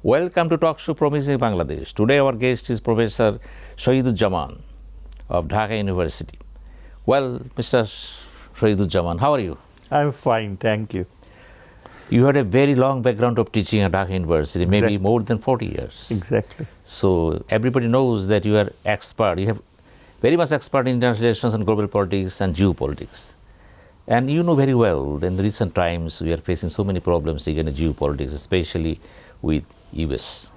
Welcome to Talk Show Promising Bangladesh. Today our guest is Professor Shahiduzzaman of Dhaka University. Well, Mr. Shahiduzzaman, how are you? I'm fine, thank you. You had a very long background of teaching at Dhaka University, maybe more than 40 years. Exactly. So everybody knows that you are expert. You have very much expert in international relations and global politics and geopolitics. And you know very well that in the recent times we are facing so many problems regarding geopolitics, especially with US.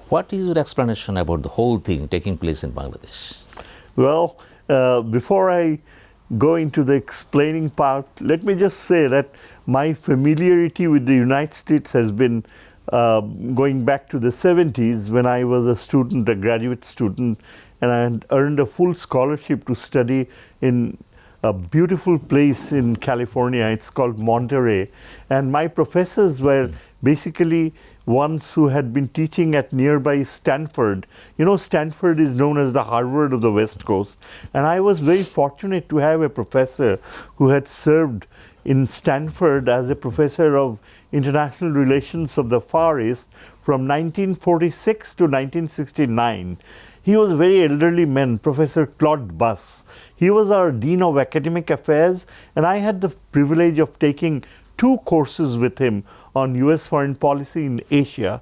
What is your explanation about the whole thing taking place in Bangladesh? Well, before I go into the explaining part, let me just say that my familiarity with the United States has been going back to the 70s when I was a student, a graduate student, and I had earned a full scholarship to study in a beautiful place in California. It's called Monterey. And my professors were basically ones who had been teaching at nearby Stanford. You know, Stanford is known as the Harvard of the West Coast. And I was very fortunate to have a professor who had served in Stanford as a professor of international relations of the Far East from 1946 to 1969. He was a very elderly man, Professor Claude Buss. He was our Dean of Academic Affairs, and I had the privilege of taking 2 courses with him on US foreign policy in Asia.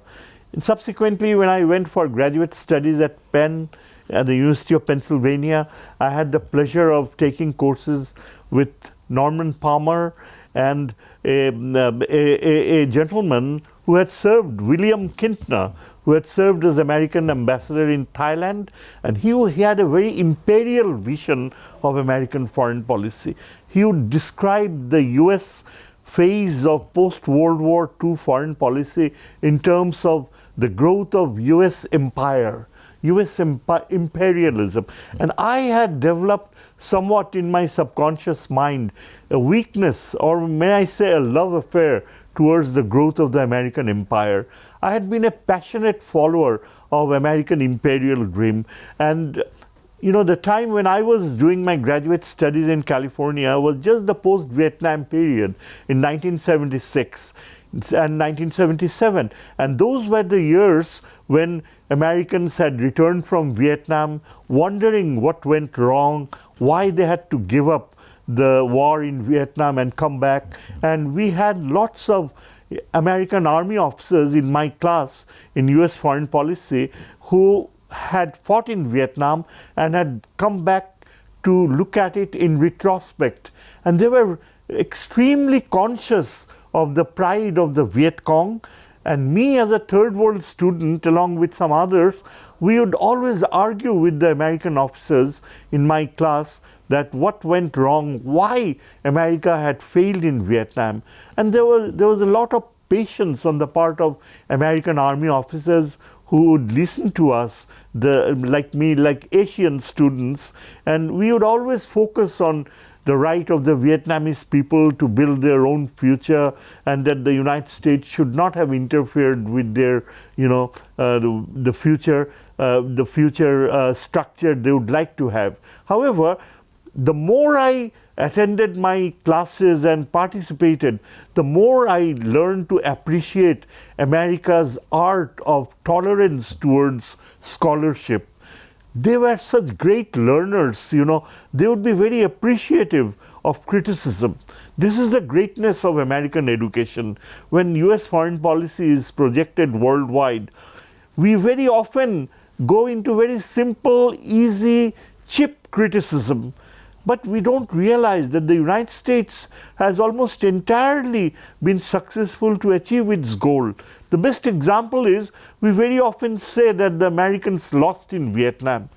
And subsequently, when I went for graduate studies at Penn, at the University of Pennsylvania, I had the pleasure of taking courses with Norman Palmer and a gentleman who had served, William Kintner, who had served as American ambassador in Thailand, and he had a very imperial vision of American foreign policy. He would describe the US phase of post-World War II foreign policy in terms of the growth of US empire, US imperialism. And I had developed somewhat in my subconscious mind a weakness, or may I say a love affair, towards the growth of the American empire. I had been a passionate follower of American imperial dream, and you know, the time when I was doing my graduate studies in California was just the post-Vietnam period in 1976 and 1977. And those were the years when Americans had returned from Vietnam, wondering what went wrong, why they had to give up the war in Vietnam and come back. And we had lots of American Army officers in my class in US foreign policy who had fought in Vietnam and had come back to look at it in retrospect. And they were extremely conscious of the pride of the Viet Cong. And me as a third world student, along with some others, we would always argue with the American officers in my class that what went wrong, why America had failed in Vietnam. And there was a lot of patience on the part of American Army officers who would listen to us, like me, like Asian students, and we would always focus on the right of the Vietnamese people to build their own future, and that the United States should not have interfered with their, you know, the future structure they would like to have. However, the more I attended my classes and participated, the more I learned to appreciate America's art of tolerance towards scholarship. They were such great learners, you know. They would be very appreciative of criticism. This is the greatness of American education. When US foreign policy is projected worldwide, we very often go into very simple, easy, cheap criticism. But we don't realize that the United States has almost entirely been successful to achieve its goal. The best example is we very often say that the Americans lost in Vietnam.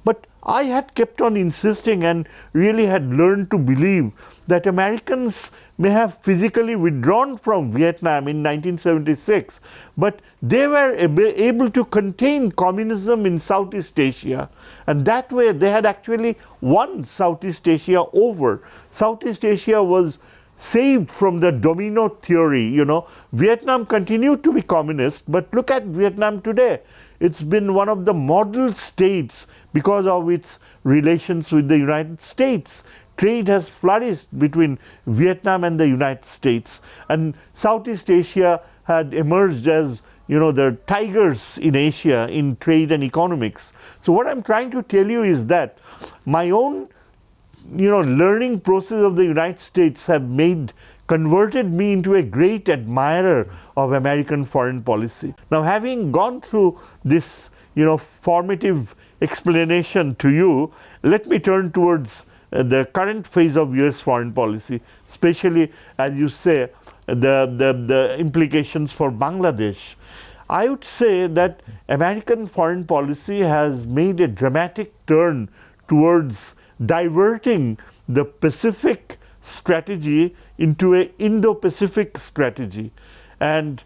But I had kept on insisting and really had learned to believe that Americans may have physically withdrawn from Vietnam in 1976, but they were able to contain communism in Southeast Asia. And that way they had actually won Southeast Asia over. Southeast Asia was saved from the domino theory, you know. Vietnam continued to be communist, but look at Vietnam today. It's been one of the model states because of its relations with the United States. trade has flourished between Vietnam and the United States, and Southeast Asia had emerged as the tigers in Asia in trade and economics. So what I'm trying to tell you is that my own learning process of the United States have converted me into a great admirer of American foreign policy. Now, having gone through this formative explanation to you, let me turn towards the current phase of US foreign policy, especially, as you say, the implications for Bangladesh. I would say that American foreign policy has made a dramatic turn towards diverting the Pacific strategy into an Indo-Pacific strategy. And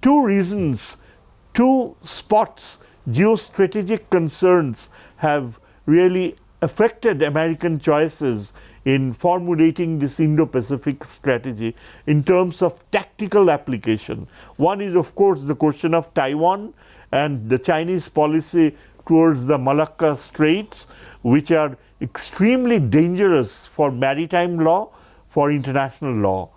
two spots, geostrategic concerns have really affected American choices in formulating this Indo-Pacific strategy in terms of tactical application. One is, of course, the question of Taiwan and the Chinese policy towards the Malacca Straits, which are extremely dangerous for maritime law, for international law.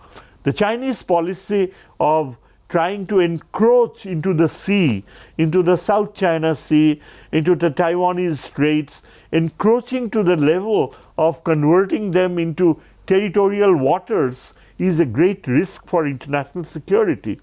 The Chinese policy of trying to encroach into the sea, into the South China Sea, into the Taiwanese Straits, encroaching to the level of converting them into territorial waters is a great risk for international security.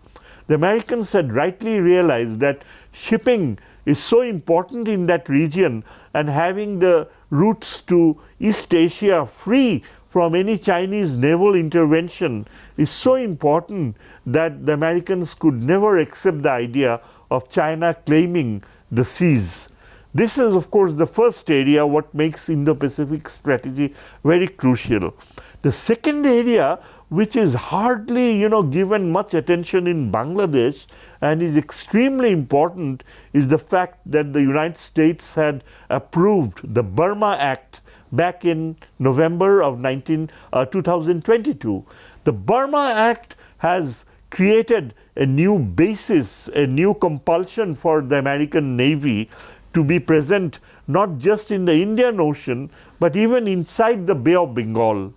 The Americans had rightly realized that shipping is so important in that region, and having the routes to East Asia free from any Chinese naval intervention is so important that the Americans could never accept the idea of China claiming the seas. This is, of course, the first area what makes Indo-Pacific strategy very crucial. The second area, which is hardly given much attention in Bangladesh and is extremely important, is the fact that the United States had approved the Burma Act back in November of 2022. The Burma Act has created a new basis, a new compulsion for the American Navy to be present not just in the Indian Ocean, but even inside the Bay of Bengal.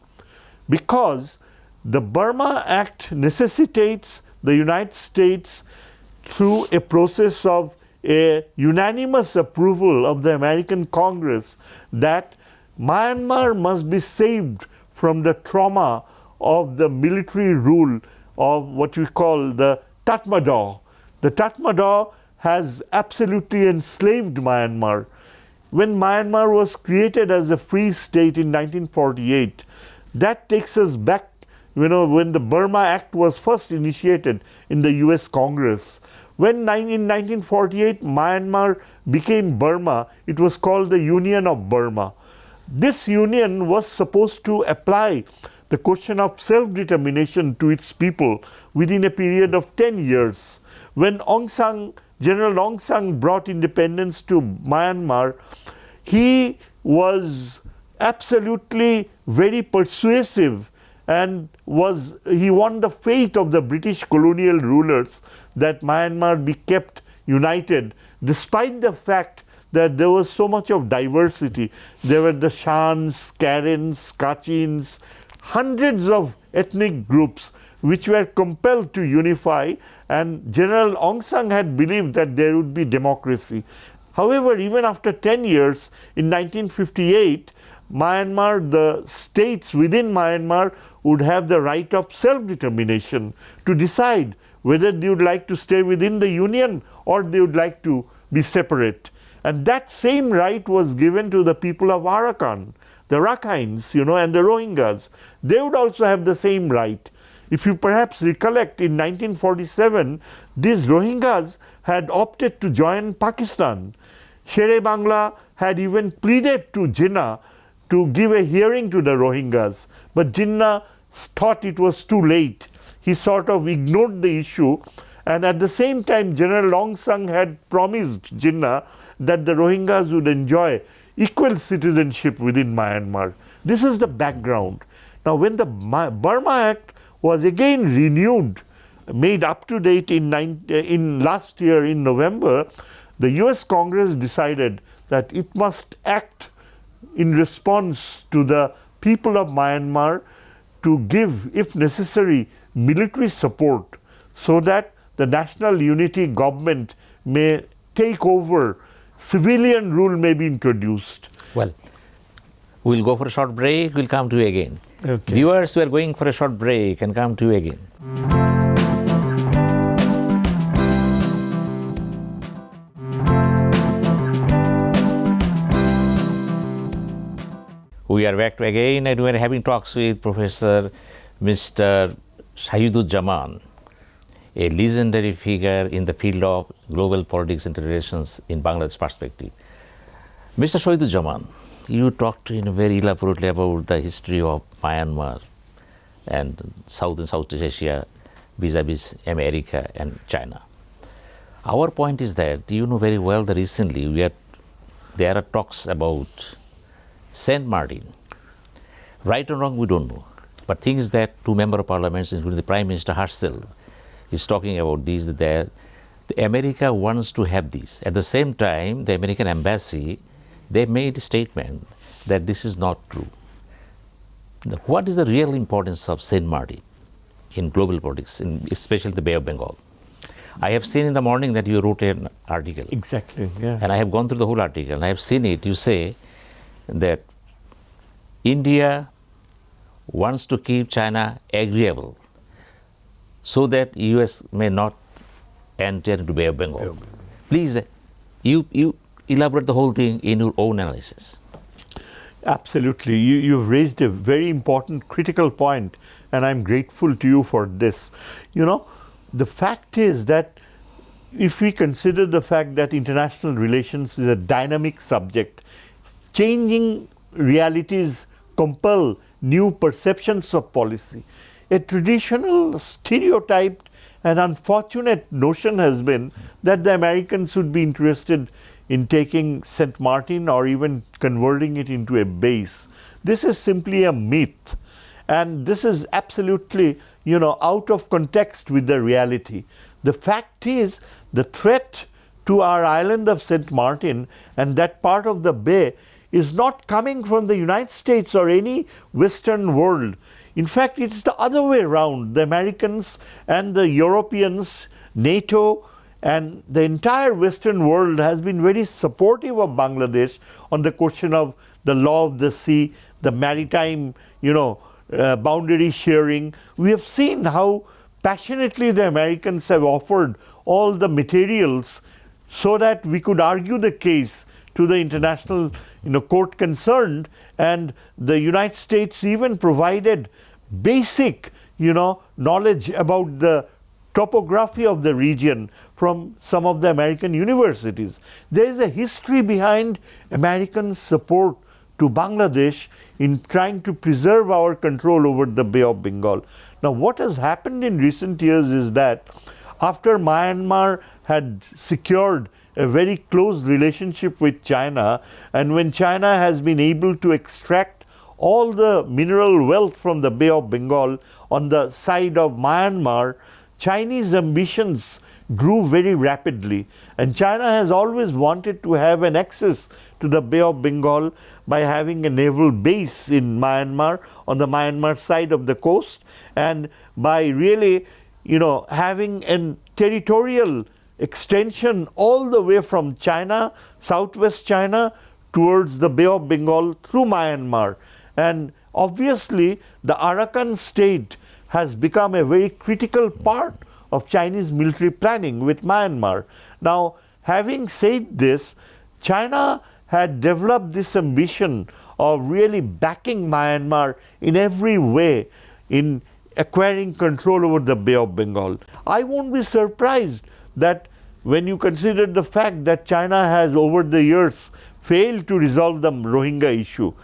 Because the Burma Act necessitates the United States, through a process of a unanimous approval of the American Congress, that Myanmar must be saved from the trauma of the military rule of what we call the Tatmadaw. The Tatmadaw has absolutely enslaved Myanmar. When Myanmar was created as a free state in 1948, that takes us back, when the Burma Act was first initiated in the US Congress. When in 1948 Myanmar became Burma, it was called the Union of Burma. This union was supposed to apply the question of self-determination to its people within a period of 10 years. When General Aung San brought independence to Myanmar, he was absolutely very persuasive, and he won the faith of the British colonial rulers that Myanmar be kept united, despite the fact that there was so much of diversity. There were the Shans, Karens, Kachins, hundreds of ethnic groups which were compelled to unify, and General Aung San had believed that there would be democracy. However, even after 10 years, in 1958, Myanmar, the states within Myanmar would have the right of self-determination to decide whether they would like to stay within the Union or they would like to be separate. And that same right was given to the people of Arakan, the Rakhines, and the Rohingyas. They would also have the same right. If you perhaps recollect, in 1947, these Rohingyas had opted to join Pakistan. Shere Bangla had even pleaded to Jinnah to give a hearing to the Rohingyas, but Jinnah thought it was too late. He sort of ignored the issue, and at the same time, General Aung San had promised Jinnah that the Rohingyas would enjoy equal citizenship within Myanmar. This is the background. Now, when the Burma Act was again renewed, made up to date in last year in November, the US Congress decided that it must act in response to the people of Myanmar to give, if necessary, military support so that the national unity government may take over, civilian rule may be introduced. Well, we'll go for a short break, we'll come to you again. Okay. Viewers, we are going for a short break and come to you again. We are back again and we are having talks with Professor Mr. Shahiduzzaman, a legendary figure in the field of global politics and relations in Bangladesh perspective. Mr. Shahiduzzaman, you talked very elaborately about the history of Myanmar and South and Southeast Asia vis-a-vis America and China. Our point is that you know very well that recently there are talks about St. Martin. Right or wrong, we don't know. But thing is that two members of parliament, including the Prime Minister herself, is talking about this, that the America wants to have this. At the same time, the American embassy, they made a statement that this is not true. What is the real importance of St. Martin in global politics, especially the Bay of Bengal? I have seen in the morning that you wrote an article. Exactly, yeah. And I have gone through the whole article and I have seen it. You say that India wants to keep China agreeable so that US may not enter into Bay of Bengal. Please, you elaborate the whole thing in your own analysis. Absolutely. You've raised a very important critical point, and I'm grateful to you for this. You know, the fact is that if we consider the fact that international relations is a dynamic subject, changing realities compel new perceptions of policy. A traditional, stereotyped and unfortunate notion has been that the Americans would be interested in taking St. Martin or even converting it into a base. This is simply a myth, and this is absolutely, out of context with the reality. The fact is, the threat to our island of St. Martin and that part of the bay is not coming from the United States or any Western world. In fact, it's the other way around. The Americans and the Europeans, NATO, and the entire Western world has been very supportive of Bangladesh on the question of the law of the sea, the maritime, boundary sharing. We have seen how passionately the Americans have offered all the materials so that we could argue the case to the international court concerned, and the United States even provided basic knowledge about the topography of the region from some of the American universities. There is a history behind American support to Bangladesh in trying to preserve our control over the Bay of Bengal. Now, what has happened in recent years is that after Myanmar had secured a very close relationship with China, and when China has been able to extract all the mineral wealth from the Bay of Bengal on the side of Myanmar, Chinese ambitions grew very rapidly, and China has always wanted to have an access to the Bay of Bengal by having a naval base in Myanmar, on the Myanmar side of the coast, and by really having a territorial extension all the way from China, southwest China, towards the Bay of Bengal through Myanmar. And obviously, the Arakan state has become a very critical part of Chinese military planning with Myanmar. Now, having said this, China had developed this ambition of really backing Myanmar in every way in acquiring control over the Bay of Bengal. I won't be surprised that when you consider the fact that China has over the years failed to resolve the Rohingya issue.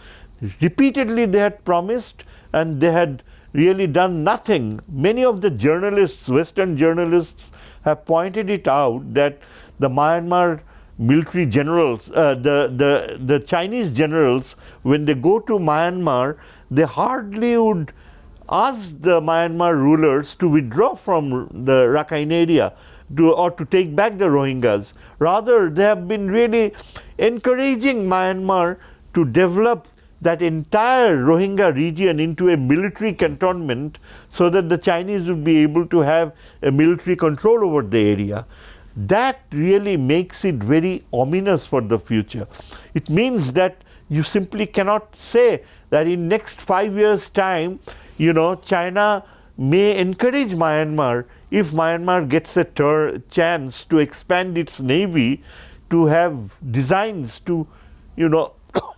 Repeatedly they had promised and they had really done nothing. Many of the journalists, Western journalists, have pointed it out that the Myanmar military generals, the Chinese generals, when they go to Myanmar, they hardly would ask the Myanmar rulers to withdraw from the Rakhine area or to take back the Rohingyas. Rather, they have been really encouraging Myanmar to develop that entire Rohingya region into a military cantonment so that the Chinese would be able to have a military control over the area. That really makes it very ominous for the future. It means that you simply cannot say that in next 5 years' time, China may encourage Myanmar, if Myanmar gets a chance to expand its navy, to have designs to,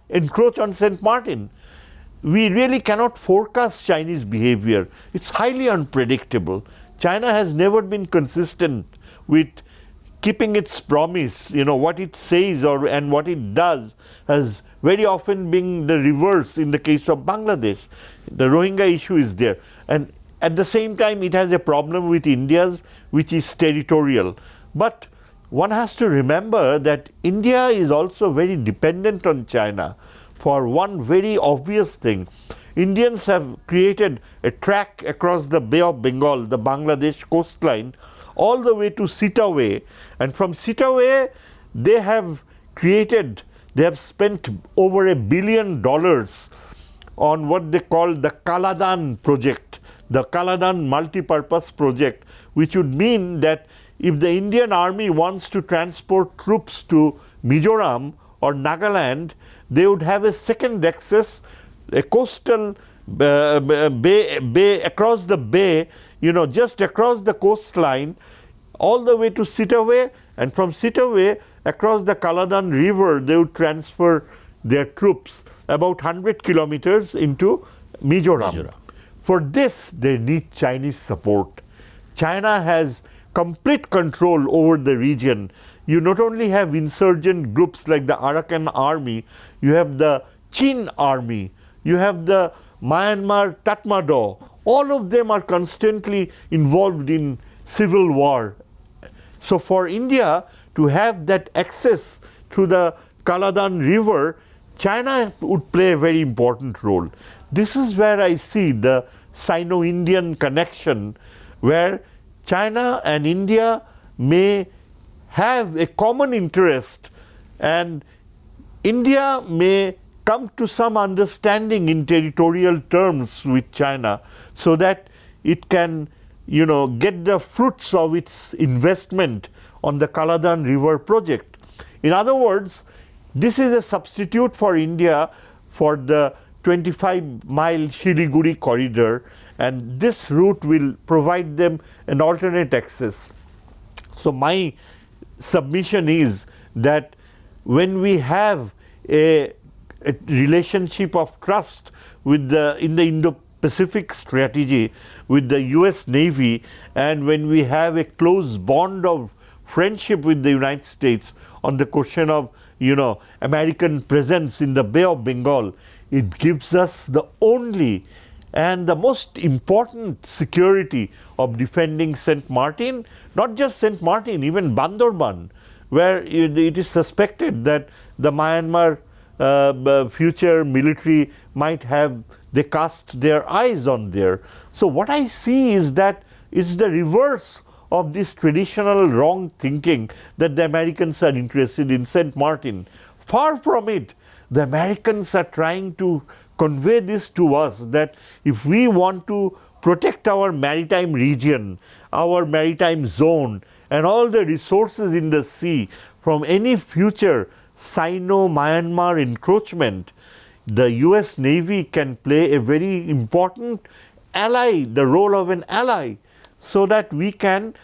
encroach on St. Martin. We really cannot forecast Chinese behavior. It's highly unpredictable. China has never been consistent with keeping its promise. What it says and what it does has very often been the reverse in the case of Bangladesh. The Rohingya issue is there. And at the same time, it has a problem with India's, which is territorial. But one has to remember that India is also very dependent on China for one very obvious thing. Indians have created a track across the Bay of Bengal, the Bangladesh coastline, all the way to Sitaway. And from Sitaway, they have spent over $1 billion on what they call the Kaladan project, the Kaladan multi-purpose project, which would mean that if the Indian army wants to transport troops to Mizoram or Nagaland, they would have a second access, a coastal bay across the bay, just across the coastline, all the way to Sitaway, and from Sitaway across the Kaladan River, they would transfer their troops about 100 kilometers into Mizoram. For this, they need Chinese support. China has complete control over the region. You not only have insurgent groups like the Arakan army, you have the Chin army, you have the Myanmar Tatmadaw. All of them are constantly involved in civil war. So for India to have that access through the Kaladan River, China would play a very important role. This is where I see the Sino-Indian connection, where China and India may have a common interest, and India may come to some understanding in territorial terms with China so that it can, get the fruits of its investment on the Kaladan River project. In other words, this is a substitute for India for the 25-mile Siliguri corridor, and this route will provide them an alternate access. So my submission is that when we have a relationship of trust in the Indo-Pacific strategy with the US Navy, and when we have a close bond of friendship with the United States on the question of American presence in the Bay of Bengal, it gives us the only and the most important security of defending St. Martin, not just St. Martin, even Bandorban, where it is suspected that the Myanmar future military might have, they cast their eyes on there. So what I see is that it's the reverse of this traditional wrong thinking that the Americans are interested in St. Martin. Far from it. The Americans are trying to convey this to us, that if we want to protect our maritime region, our maritime zone, and all the resources in the sea from any future Sino-Myanmar encroachment, the US Navy can play a very important ally, the role of an ally, so that we can,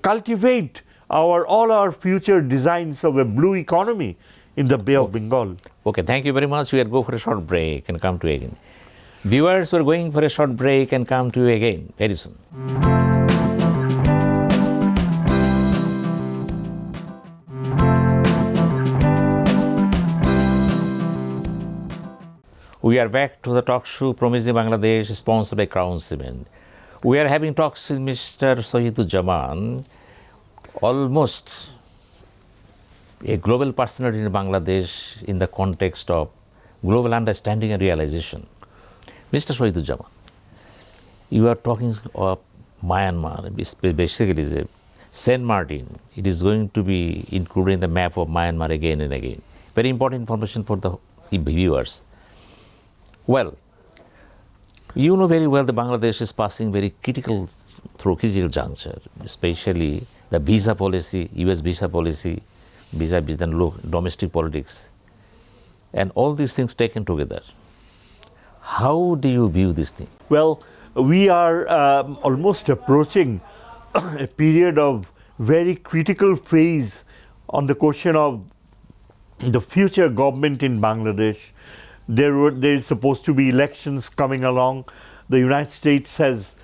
cultivate all our future designs of a blue economy in the Bay of Bengal. Okay, thank you very much. We will go for a short break and come to you again. Viewers, we are going for a short break and come to you again very soon. We are back to the talk show Promising Bangladesh, sponsored by Crown Cement. We are having talks with Mr. Shahiduzzaman, almost a global personality in Bangladesh in the context of global understanding and realization. Mr. Shahiduzzaman, you are talking of Myanmar, basically St. Martin. It is going to be included in the map of Myanmar again and again. Very important information for the viewers. Well, you know very well that Bangladesh is passing very critical juncture, especially the visa policy, US visa policy, vis-a-vis domestic politics, and all these things taken together. How do you view this thing? Well, we are almost approaching a period of very critical phase on the question of the future government in Bangladesh. There is supposed to be elections coming along. The United States has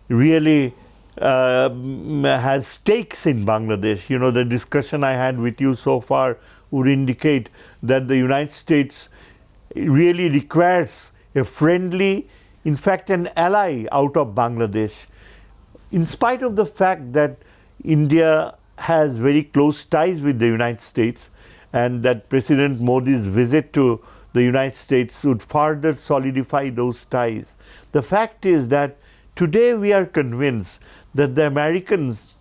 really has stakes in Bangladesh. You know, the discussion I had with you so far would indicate that the United States really requires a friendly, in fact an ally out of Bangladesh. In spite of the fact that India has very close ties with the United States, and that President Modi's visit to the United States would further solidify those ties. The fact is that today we are convinced that the Americans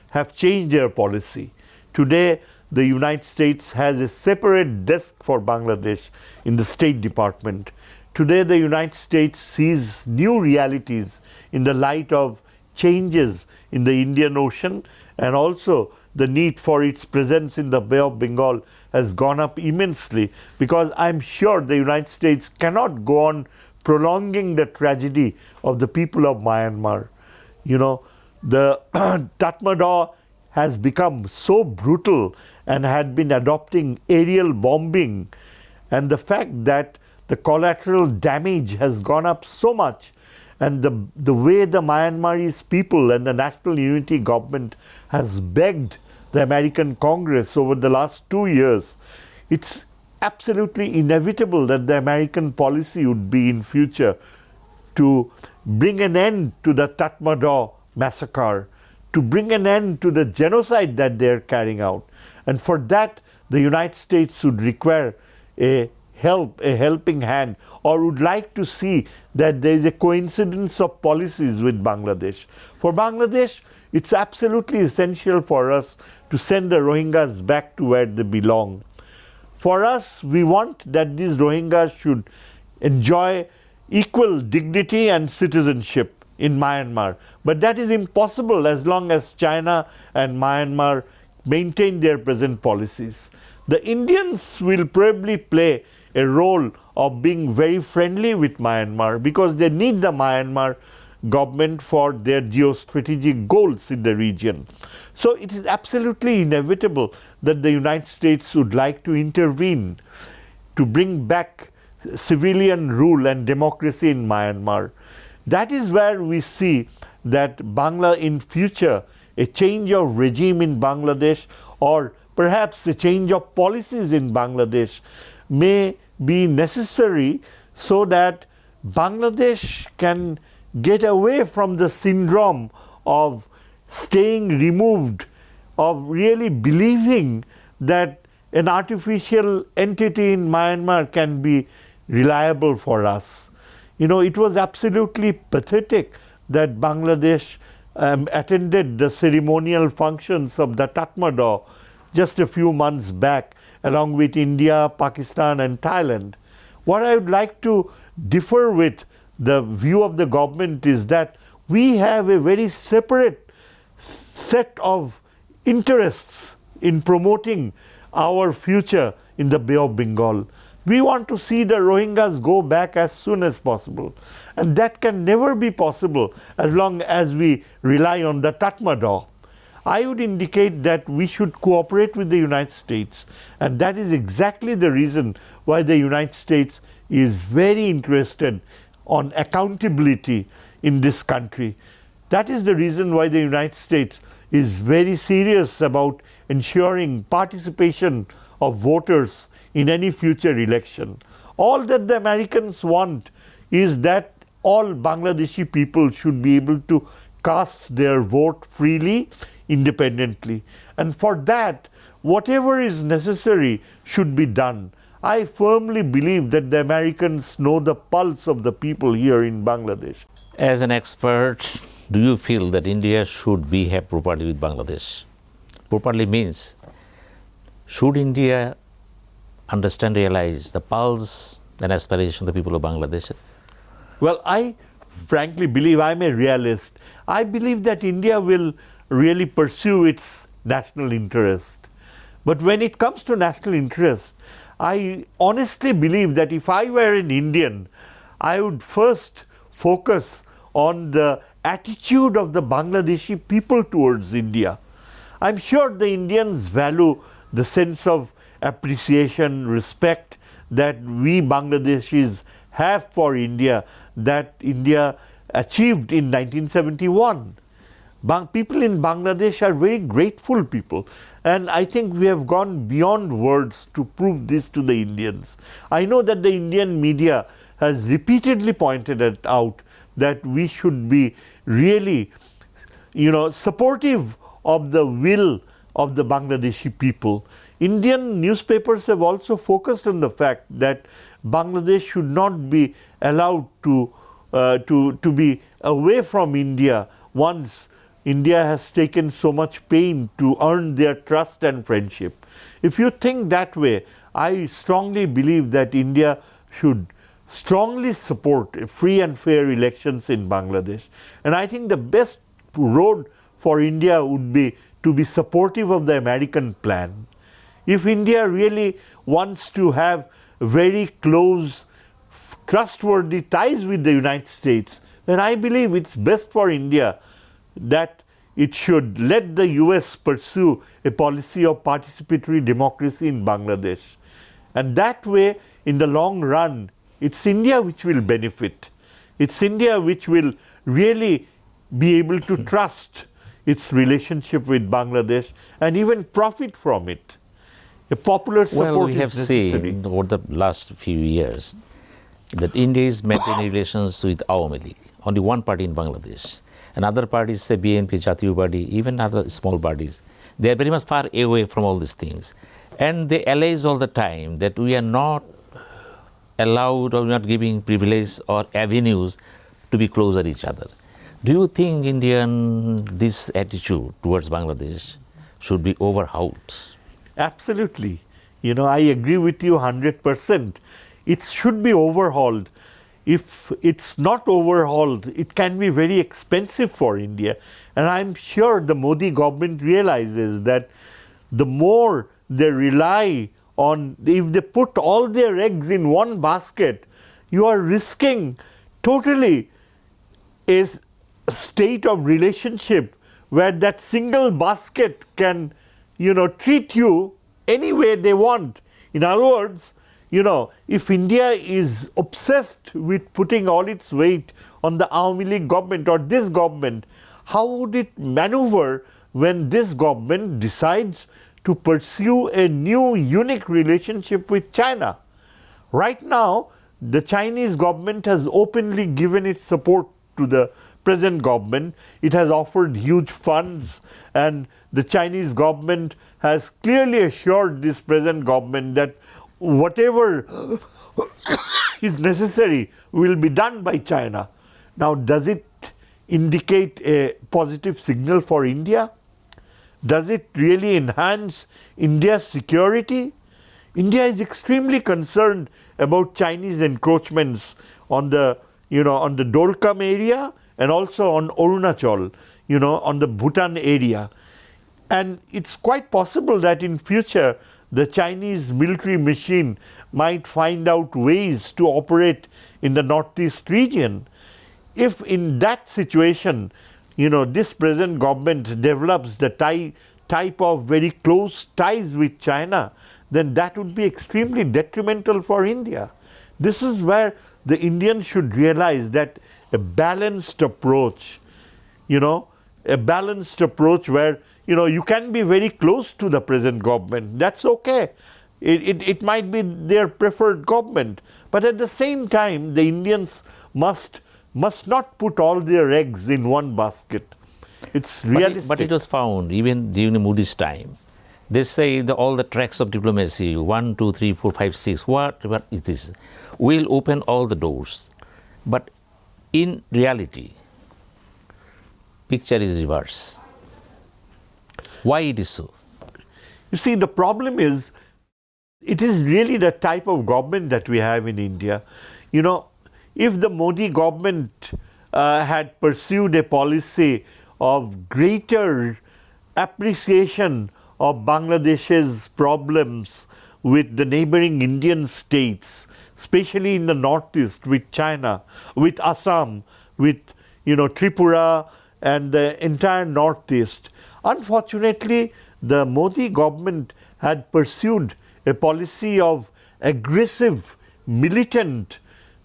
have changed their policy. Today the United States has a separate desk for Bangladesh in the State Department. Today the United States sees new realities in the light of changes in the Indian Ocean, and also the need for its presence in the Bay of Bengal has gone up immensely, because I'm sure the United States cannot go on prolonging the tragedy of the people of Myanmar. You know, the Tatmadaw has become so brutal and had been adopting aerial bombing, and the fact that the collateral damage has gone up so much, and the way the Myanmarese people and the National Unity Government has begged the American Congress over the last 2 years, it's absolutely inevitable that the American policy would be in future to bring an end to the Tatmadaw massacre, to bring an end to the genocide that they are carrying out. And for that, the United States would require a helping hand, or would like to see that there is a coincidence of policies with Bangladesh. For Bangladesh, it's absolutely essential for us to send the Rohingyas back to where they belong. For us, we want that these Rohingyas should enjoy equal dignity and citizenship in Myanmar. But that is impossible as long as China and Myanmar maintain their present policies. The Indians will probably play a role of being very friendly with Myanmar, because they need the Myanmar government for their geostrategic goals in the region. So it is absolutely inevitable that the United States would like to intervene to bring back civilian rule and democracy in Myanmar. That is where we see that Bangla in future, a change of regime in Bangladesh, or perhaps a change of policies in Bangladesh, may be necessary so that Bangladesh can get away from the syndrome of staying removed, of really believing that an artificial entity in Myanmar can be reliable for us. You know, it was absolutely pathetic that Bangladesh attended the ceremonial functions of the Tatmadaw just a few months back, along with India, Pakistan and Thailand. What I would like to differ with the view of the government is that we have a very separate set of interests in promoting our future in the Bay of Bengal. We want to see the Rohingyas go back as soon as possible. And that can never be possible as long as we rely on the Tatmadaw. I would indicate that we should cooperate with the United States, and that is exactly the reason why the United States is very interested on accountability in this country. That is the reason why the United States is very serious about ensuring participation of voters in any future election. All that the Americans want is that all Bangladeshi people should be able to cast their vote freely, independently. And for that, whatever is necessary should be done. I firmly believe that the Americans know the pulse of the people here in Bangladesh. As an expert, do you feel that India should behave properly with Bangladesh? Properly means, should India understand, realize the pulse an aspiration of the people of Bangladesh? Well, I frankly believe, I'm a realist. I believe that India will really pursue its national interest. But when it comes to national interest, I honestly believe that if I were an Indian, I would first focus on the attitude of the Bangladeshi people towards India. I'm sure the Indians value the sense of appreciation, respect that we Bangladeshis have for India, that India achieved in 1971. People in Bangladesh are very grateful people, and I think we have gone beyond words to prove this to the Indians. I know that the Indian media has repeatedly pointed it out that we should be really, supportive of the will of the Bangladeshi people. Indian newspapers have also focused on the fact that Bangladesh should not be allowed to be away from India once India has taken so much pain to earn their trust and friendship. If you think that way, I strongly believe that India should strongly support free and fair elections in Bangladesh. And I think the best road for India would be to be supportive of the American plan. If India really wants to have very close, trustworthy ties with the United States, then I believe it's best for India that it should let the US pursue a policy of participatory democracy in Bangladesh. And that way, in the long run, it's India which will benefit. It's India which will really be able to trust its relationship with Bangladesh and even profit from it. A popular support we have is necessary. seen over the last few years that India is maintaining relations with Awami League, only one party in Bangladesh. And other parties, say BNP, Jatiyo Party, even other small parties, they are very much far away from all these things. And they allege all the time that we are not allowed or not giving privilege or avenues to be closer to each other. Do you think this attitude towards Bangladesh should be overhauled? Absolutely. I agree with you 100%. It should be overhauled. If it's not overhauled, it can be very expensive for India. And I'm sure the Modi government realizes that the more they rely on, if they put all their eggs in one basket, you are risking totally a state of relationship where that single basket can, treat you any way they want. In other words, if India is obsessed with putting all its weight on the Awami League government or this government, how would it maneuver when this government decides to pursue a new unique relationship with China? Right now, the Chinese government has openly given its support to the present government. It has offered huge funds, and the Chinese government has clearly assured this present government that whatever is necessary will be done by China. Now, does it indicate a positive signal for India? Does it really enhance India's security? India is extremely concerned about Chinese encroachments on the, on the Dolkam area and also on Arunachal, on the Bhutan area. And it's quite possible that in future, the Chinese military machine might find out ways to operate in the northeast region. If in that situation, this present government develops the type of very close ties with China, then that would be extremely detrimental for India. This is where the Indians should realize that a balanced approach, a balanced approach where you can be very close to the present government. That's okay. It might be their preferred government. But at the same time, the Indians must not put all their eggs in one basket. It's realistic. But it was found, even during Modi's time, they say all the tracks of diplomacy, 1, 2, 3, 4, 5, 6, whatever it is, will open all the doors. But in reality, picture is reverse. Why it is so? You see, the problem is it is really the type of government that we have in India. You know, if the Modi government had pursued a policy of greater appreciation of Bangladesh's problems with the neighboring Indian states, especially in the northeast with China, with Assam, with Tripura and the entire northeast. Unfortunately, the Modi government had pursued a policy of aggressive, militant,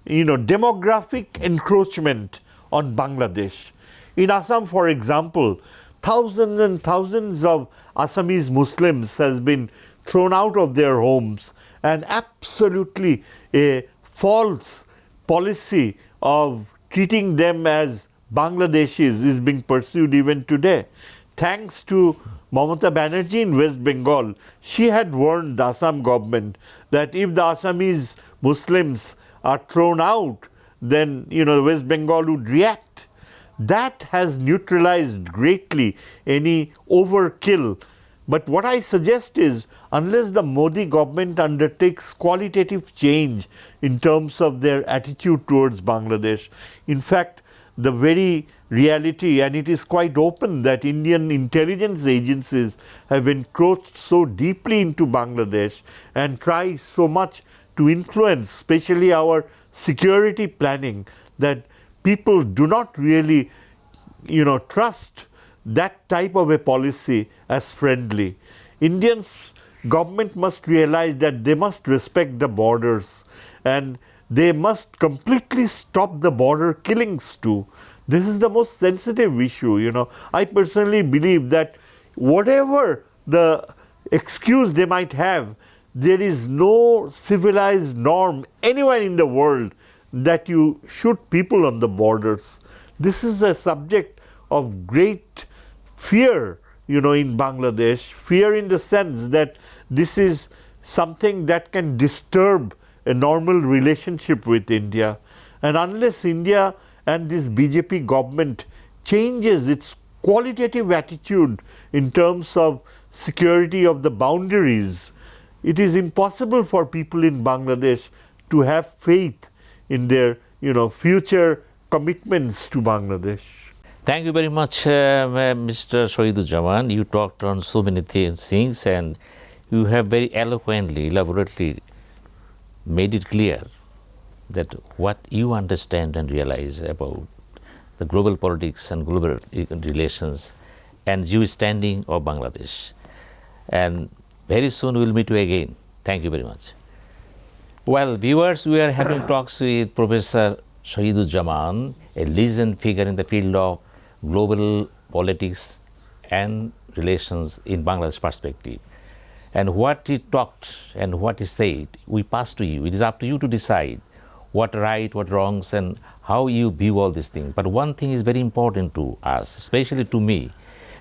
demographic encroachment on Bangladesh. In Assam, for example, thousands and thousands of Assamese Muslims has been thrown out of their homes, and absolutely a false policy of treating them as Bangladeshis is being pursued even today. Thanks to Mamata Banerjee in West Bengal, she had warned the Assam government that if the Assamese Muslims are thrown out, then West Bengal would react. That has neutralized greatly any overkill. But what I suggest is, unless the Modi government undertakes qualitative change in terms of their attitude towards Bangladesh, in fact, the very reality, and it is quite open, that Indian intelligence agencies have encroached so deeply into Bangladesh and try so much to influence, especially our security planning, that people do not really, trust that type of a policy as friendly. Indians government must realize that they must respect the borders, and they must completely stop the border killings too. This is the most sensitive issue. I personally believe that whatever the excuse they might have, there is no civilized norm anywhere in the world that you shoot people on the borders. This is a subject of great fear, in Bangladesh. Fear in the sense that this is something that can disturb a normal relationship with India. And unless India and this BJP government changes its qualitative attitude in terms of security of the boundaries, it is impossible for people in Bangladesh to have faith in their, future commitments to Bangladesh. Thank you very much, Mr. Shahiduzzaman. You talked on so many things, and you have very eloquently, elaborately made it clear that what you understand and realize about the global politics and global relations and Jewish standing of Bangladesh. And very soon we will meet you again. Thank you very much. Well, viewers, we are having talks with Professor Shahiduzzaman, a legend figure in the field of global politics and relations in Bangladesh perspective. And what he talked and what he said, we pass to you. It is up to you to decide what right, what wrongs, and how you view all these things. But one thing is very important to us, especially to me.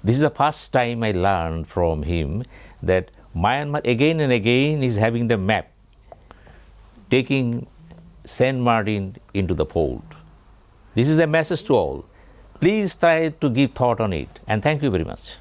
This is the first time I learned from him that Myanmar again and again is having the map, taking Saint Martin into the fold. This is a message to all. Please try to give thought on it, and thank you very much.